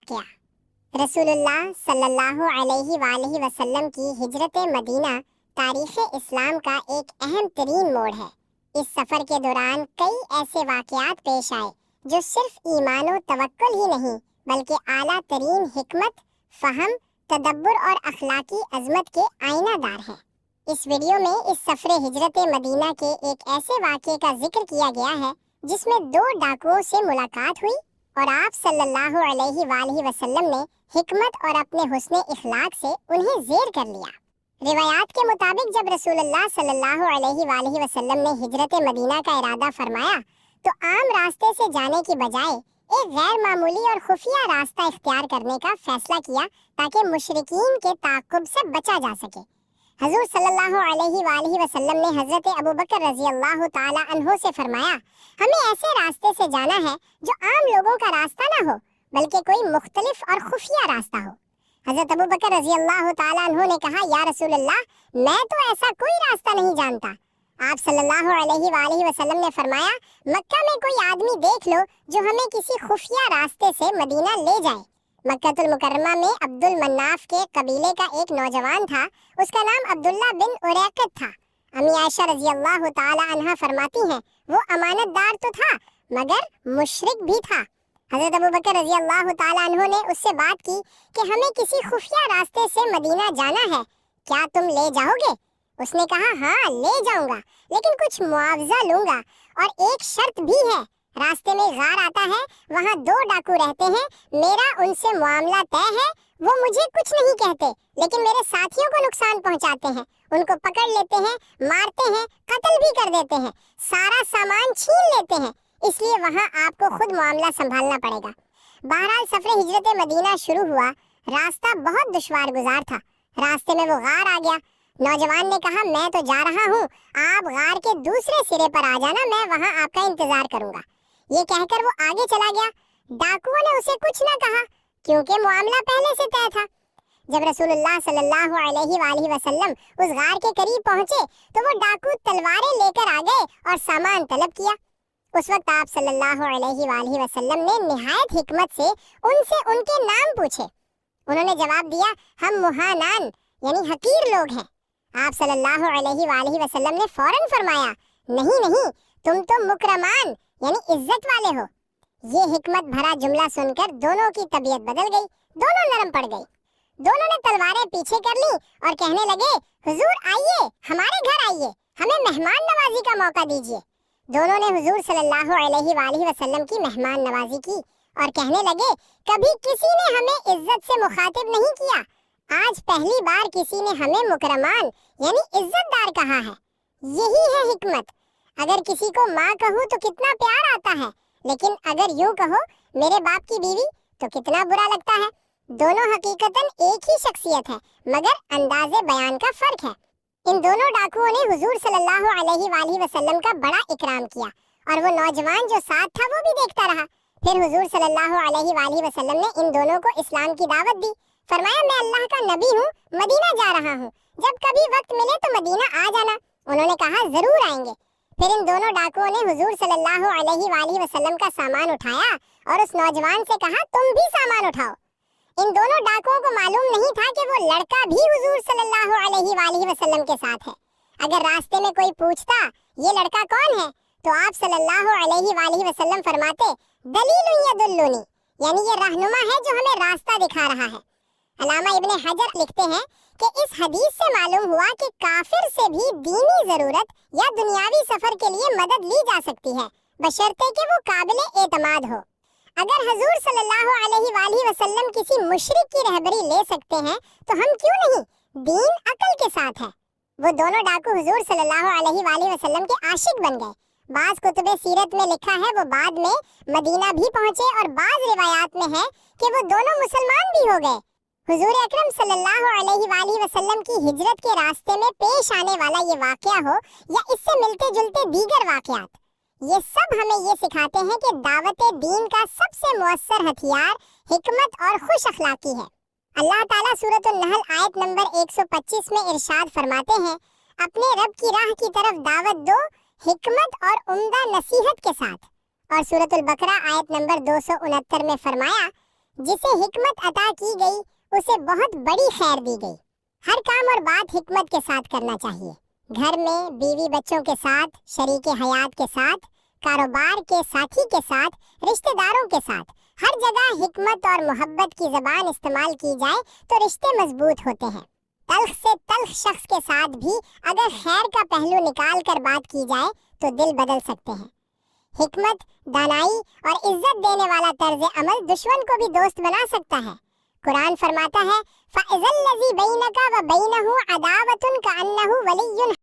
वाक़या। रसूलुल्लाह सल्लल्लाहु अलैहि वालैहि वसल्लम की हिजरत मदीना तारीख़ इस्लाम का एक अहम तरीन मोड़ है। इस सफ़र के दौरान कई ऐसे वाक़यात पेश आए जो सिर्फ ईमान व तवक्कुल ही नहीं बल्कि आला तरीन हिकमत, फ़हम, तदब्बुर और अखलाकी अज़मत के आईनादार हैं। इस वीडियो में इस सफ़र हिजरत मदीना के एक ऐसे वाक़े का जिक्र किया गया है जिसमें दो डाकुओं से मुलाकात हुई और आप सल्लल्लाहु अलैहि वसल्लम ने हिकमत और अपने हुस्न इखलाक से उन्हें ज़ेर कर लिया। रिवायात के मुताबिक जब रसूलुल्लाह सल्लल्लाहु अलैहि वसल्लम ने हिजरत मदीना का इरादा फरमाया तो आम रास्ते से जाने की बजाय एक गैर मामूली और खुफिया रास्ता इख्तियार करने का फैसला किया ताकि मुशरिकीन के ताक़ुब से बचा जा सके। हज़ूर सल्लल्लाहु अलैहि वसल्लम ने हज़रत अबू बकर रज़ी अल्लाह ताला अन्हो से फरमाया, हमें ऐसे रास्ते से जाना है जो आम लोगों का रास्ता ना हो बल्कि कोई मुख्तलिफ और खुफिया रास्ता हो। हज़रत अबू बकर रज़ी अल्लाह ताला अन्हो ने कहा, या रसूलल्लाह, मैं तो ऐसा कोई रास्ता नहीं जानता। आप सल्लल्लाहु अलैहि वसल्लम ने फरमाया, मक्का में कोई आदमी देख लो जो हमें किसी खुफिया रास्ते से मदीना ले जाए। मक्कतुल मुकर्रमा में अब्दुल मन्नाफ के कबीले का एक नौजवान था, उसका नाम अब्दुल्ला बिन उरैकत था। अम्मी आयशा रज़ी अल्लाह ताला अन्हा फरमाती हैं, वो अमानतदार तो था मगर मुशरिक भी था। हज़रत अबू बकर रज़ी अल्लाह ताला अन्हो ने उससे बात की कि हमें किसी खुफिया रास्ते से मदीना जाना है, क्या तुम ले जाओगे? उसने कहा, हाँ ले जाऊंगा, लेकिन कुछ मुआवजा लूंगा और एक शर्त भी है। रास्ते में गार आता है, वहाँ दो डाकू रहते हैं, मेरा उनसे मामला तय है। वो मुझे कुछ नहीं कहते लेकिन मेरे साथियों को नुकसान पहुँचाते हैं, उनको पकड़ लेते हैं, मारते हैं, कत्ल भी कर देते हैं, सारा सामान छीन लेते हैं, इसलिए वहाँ आपको खुद मामला संभालना पड़ेगा। बहरहाल सफर हिजरत मदीना शुरू हुआ। रास्ता बहुत दुश्वार गुजार था। रास्ते में वो गार आ गया। नौजवान ने कहा, मैं तो जा रहा हूँ, आप गार के दूसरे सिरे पर आ जाना, मैं वहाँ आपका इंतजार करूंगा। ये कहकर वो आगे चला गया। डाकुओं ने उसे कुछ न कहा क्योंकि मामला पहले से तय था। जब रसूलुल्लाह सल्लल्लाहु अलैहि वसल्लम उस गार के करीब पहुंचे तो वो डाकू तलवारें लेकर आ गए और सामान तलब किया। उस वक्त आप सल्लल्लाहु अलैहि वसल्लम ने निहायत हिकमत से उनसे उनके नाम पूछे। उन्होंने जवाब दिया, हम मुहानान यानी हकीर लोग हैं। आप सल्लल्लाहु अलैहि वसल्लम ने फौरन फरमाया, नहीं नहीं, तुम तो मुकरमान यानी इज्जत वाले हो। ये हिकमत भरा जुमला सुनकर दोनों की तबीयत बदल गई, दोनों नरम पड़ गई। दोनों ने तलवारें पीछे कर ली और कहने लगे, हुजूर आइए, हमारे घर आइए, हमें मेहमान नवाजी का मौका दीजिए। दोनों ने हुजूर सल्लल्लाहु अलैहि वसल्लम की मेहमान नवाजी की और कहने लगे, कभी किसी ने हमें इज्जत से मुखातिब नहीं किया, आज पहली बार किसी ने हमें मुकरमान यानी इज्जतदार कहा है। यही है हिकमत। अगर किसी को माँ कहूँ तो कितना प्यार आता है, लेकिन अगर यूं कहो मेरे बाप की बीवी तो कितना बुरा लगता है। दोनों हकीकतन एक ही शख्सियत है मगर अंदाज़े बयान का फर्क है। इन दोनों डाकुओं ने हुजूर सल्लल्लाहु अलैहि वसल्लम का बड़ा इकराम किया और वो नौजवान जो साथ था वो भी देखता रहा। फिर हुजूर सल्लल्लाहु अलैहि वसल्लम ने इन दोनों को इस्लाम की दावत दी। फरमाया, मैं अल्लाह का नबी हूँ, मदीना जा रहा हूँ, जब कभी वक्त मिले तो मदीना आ जाना। उन्होंने कहा, जरूर आएंगे। फिर इन दोनों डाकुओं ने हुजूर सल्लल्लाहु अलैहि वसल्लम का सामान उठाया और उस नौजवान से कहा, तुम भी सामान उठाओ। इन दोनों डाकुओं को मालूम नहीं था कि वो लड़का भी हुजूर सल्लल्लाहु अलैहि वसल्लम के साथ है। अगर रास्ते में कोई पूछता ये लड़का कौन है तो आप सल्लल्लाहु अलैहि वसल्लम फरमाते, दलीलुन यदुल्लुनी, यानी ये रहनुमा है जो हमें रास्ता दिखा रहा है। अल्लामा इब्ने हजर लिखते हैं कि इस हदीस से मालूम हुआ कि काफिर से भी दीनी जरूरत या दुनियावी सफर के लिए मदद ली जा सकती है, बशर्ते कि वो काबिल एतमाद हो। अगर हुजूर सल्लल्लाहु अलैहि वसल्लम किसी मुशरिक की रहबरी ले सकते हैं तो हम क्यों नहीं? दीन अकल के साथ है। वो दोनों डाकू हुजूर सल्लल्लाहु अलैहि वसल्लम के आशिक बन गए। बाज कुतुबे सीरत में लिखा है वो बाद में मदीना भी पहुंचे और बाज रिवायात में है कि वो दोनों मुसलमान भी हो गए। हुजूर अकरम सल्लल्लाहु अलैहि वसल्लम की हिजरत के रास्ते में पेश आने वाला ये वाकया हो या इससे मिलते जुलते दीगर वाकयात, ये सब हमें ये सिखाते हैं कि दावत दीन का सबसे मुअस्सर हथियार हिकमत और खुश अखलाकी है। अल्लाह ताला सूरतुल नहल आयत नंबर 125 में इरशाद फरमाते हैं, अपने रब की राह की तरफ दावत दो हिकमत और उम्दा नसीहत के साथ। और सूरतुल बकरा आयत नंबर 269 में फरमाया, जिसे हिकमत अता की गई उसे बहुत बड़ी खैर दी गई। हर काम और बात हिकमत के साथ करना चाहिए। घर में बीवी बच्चों के साथ, शरीके हयात के साथ, कारोबार के साथी के साथ, रिश्तेदारों के साथ, हर जगह हिकमत और मोहब्बत की ज़बान इस्तेमाल की जाए तो रिश्ते मजबूत होते हैं। तल्ख से तल्ख शख्स के साथ भी अगर खैर का पहलू निकाल कर बात की जाए तो दिल बदल सकते हैं। हिकमत, दानाई और इज्जत देने वाला तर्ज अमल दुश्मन को भी दोस्त बना सकता है। कुरान फरमाता है, फ़इज़ल्लज़ी बैनका व बैनहु अदावतुन कअन्नहु वलियुन